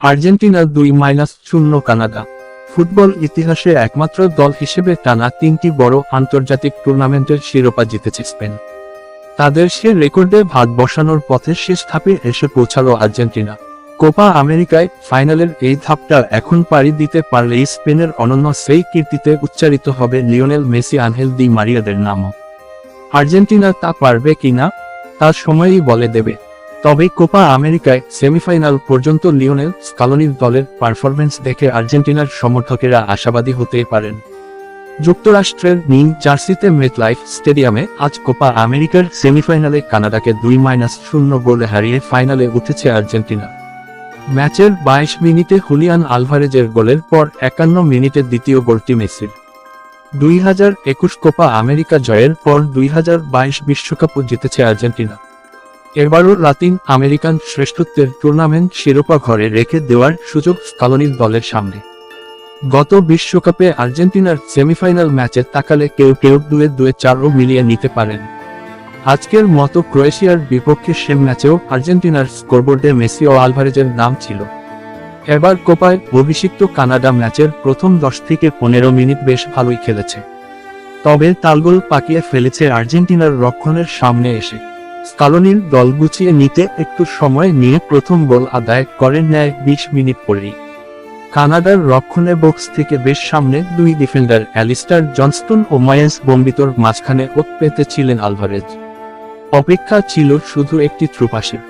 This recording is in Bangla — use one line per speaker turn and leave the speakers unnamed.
Argentina 2-0 Canada. ফুটবল ইতিহাসে একমাত্র দল হিসেবে টানা 3টি বড় আন্তর্জাতিক টুর্নামেন্টের শিরোপা জিতেছে স্পেন। তাদের সে রেকর্ডে ভাগ বসানোর পথে শেষ ধাপে এসে পৌঁছালো আর্জেন্টিনা। কোপা আমেরিকায় ফাইনালের এই ধাপটা এখন পাড়ি দিতে পারলেই স্পেনের অনন্য সেই কীর্তিতে উচ্চারিত হবে লিওনেল মেসি, আনহেল দি মারিয়াদের নামও। আর্জেন্টিনা তা পারবে কিনা তার সময়ই বলে দেবে। তবে কোপা আমেরিকায় সেমিফাইনাল পর্যন্ত লিওনেল স্কালোনির দলের পারফরম্যান্স দেখে আর্জেন্টিনার সমর্থকেরা আশাবাদী হতেই পারেন। যুক্তরাষ্ট্রের নীল জার্সিতে মেটলাইফ স্টেডিয়ামে আজ কোপা আমেরিকার সেমিফাইনালে কানাডাকে 2-0 গোলে হারিয়ে ফাইনালে উঠেছে আর্জেন্টিনা। ম্যাচের 22 মিনিটে হুলিয়ান আলভারেজের গোলের পর 51 মিনিটে দ্বিতীয় গোলটি মেসির। 2021 কোপা আমেরিকা জয়ের পর 2022 বিশ্বকাপও জিতেছে আর্জেন্টিনা। এবারও লাতিন আমেরিকান শ্রেষ্ঠত্বের টুর্নামেন্ট শিরোপা ঘরে রেখে দেওয়ার সুযোগ স্কালোনির দলের সামনে। গত বিশ্বকাপে আর্জেন্টিনার সেমিফাইনাল ম্যাচে তাকালে কেউ কেউ 2-4ও মিলিয়ে নিতে পারেন। আজকের মতো ক্রোয়েশিয়ার বিপক্ষে সে ম্যাচেও আর্জেন্টিনার স্কোরবোর্ডে মেসি ও আলভারেজের নাম ছিল। এবার কোপায় অভিষিক্ত কানাডা ম্যাচের প্রথম 10 থেকে 15 মিনিট বেশ ভালোই খেলেছে। তবে তালগোল পাকিয়ে ফেলেছে আর্জেন্টিনার রক্ষণের সামনে এসে। স্কালোনির দল গুছিয়ে নিতে একটু সময় নিয়ে প্রথম গোল আদায় করেন নেয় 20 মিনিট পরেই। কানাডার রক্ষণে বক্স থেকে বেশ সামনে দুই ডিফেন্ডার অ্যালিস্টার জনস্টন ও মায়েন্স বোম্বিতোর মাঝখানে ওত পেতে ছিলেন আলভারেজ। অপেক্ষা ছিল শুধু একটি থ্রু পাসের।